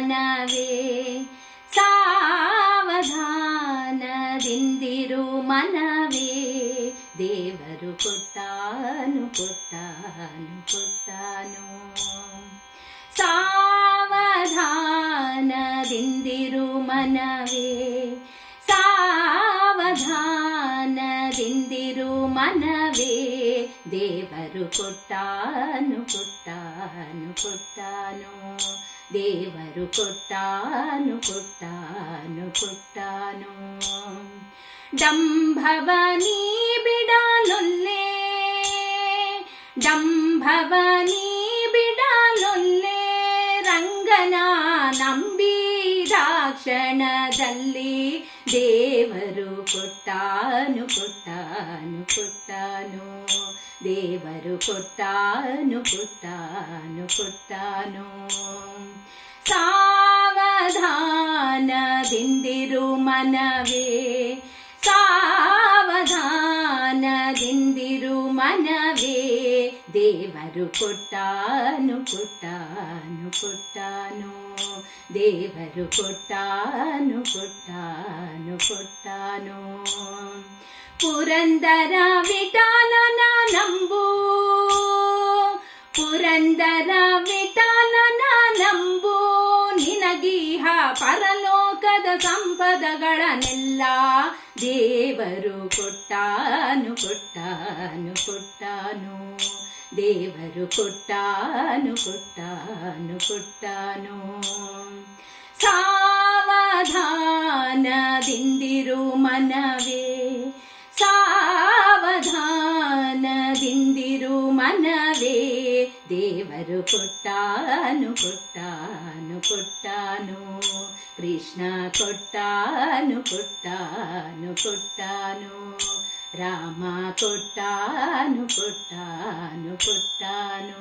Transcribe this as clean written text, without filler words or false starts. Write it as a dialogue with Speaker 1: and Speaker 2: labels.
Speaker 1: ಮನವೇ ಸಾವಧಾನದಿಂದಿರು ಮನವೇ ದೇವರು ಕೊಟ್ಟಾನು ಕೊಟ್ಟಾನು ಕೊಟ್ಟಾನು ಸಾವಧಾನದಿಂದಿರು ಮನವೇ ಸಾವಧಾನದಿಂದಿರು ಮನವೇ ದೇವರು ಕೊಟ್ಟಾನು ಕೊಟ್ಟಾನು ಕೊಟ್ಟಾನು ದೇವರು ಕೊಟ್ಟಾನು ಕೊಟ್ಟಾನು ಕೊಟ್ಟಾನು ಡಂಭವನಿ ಬಿಡಲೊಲ್ಲೆ ಡಂಭವನಿ ಬಿಡಲೊಲ್ಲೆ ರಂಗನ ನಂಬಿದಾಕ್ಷಣದಲ್ಲಿ ದೇವರು ಕೊಟ್ಟಾನು ಕೊಟ್ಟಾನು ಕೊಟ್ಟಾನು ದೇವರು ಕೊಟ್ಟಾನು ಕೊಟ್ಟಾನು ಕೊಟ್ಟಾನು ಸಾವಧಾನದಿಂದಿರು ಮನವೇ ಸಾವಧಾನದಿಂದಿರು ಮನವೇ ದೇವರು ಕೊಟ್ಟಾನು ಕೊಟ್ಟಾನು ಕೊಟ್ಟಾನು ದೇವರು ಕೊಟ್ಟಾನು ಕೊಟ್ಟಾನು ಕೊಟ್ಟಾನು ಪುರಂದರ ವಿಠಲನ ನಂಬು ಪುರಂದರ ವಿಠಲನ ನಂಬು ನಿನಗೀಹ ಪರಲೋಕದ ಸಂಪದಗಳನ್ನೆಲ್ಲ ದೇವರು ಕೊಟ್ಟಾನು ಕೊಟ್ಟಾನು ಕೊಟ್ಟಾನು ದೇವರು ಕೊಟ್ಟಾನು ಕೊಟ್ಟಾನು ಕೊಟ್ಟಾನು ಸಾವಧಾನದಿಂದಿರು ಮನವೇ ಸಾವಧಾನದಿಂದಿರು ಮನವೇ ದೇವರು ಕೊಟ್ಟಾನು ಕೊಟ್ಟಾನು ಕೊಟ್ಟಾನು ಕೃಷ್ಣ ಕೊಟ್ಟಾನು ಕೊಟ್ಟಾನು ಕೊಟ್ಟಾನು ರಾಮ ಕೊಟ್ಟಾನು ಕೊಟ್ಟಾನು ಕೊಟ್ಟಾನು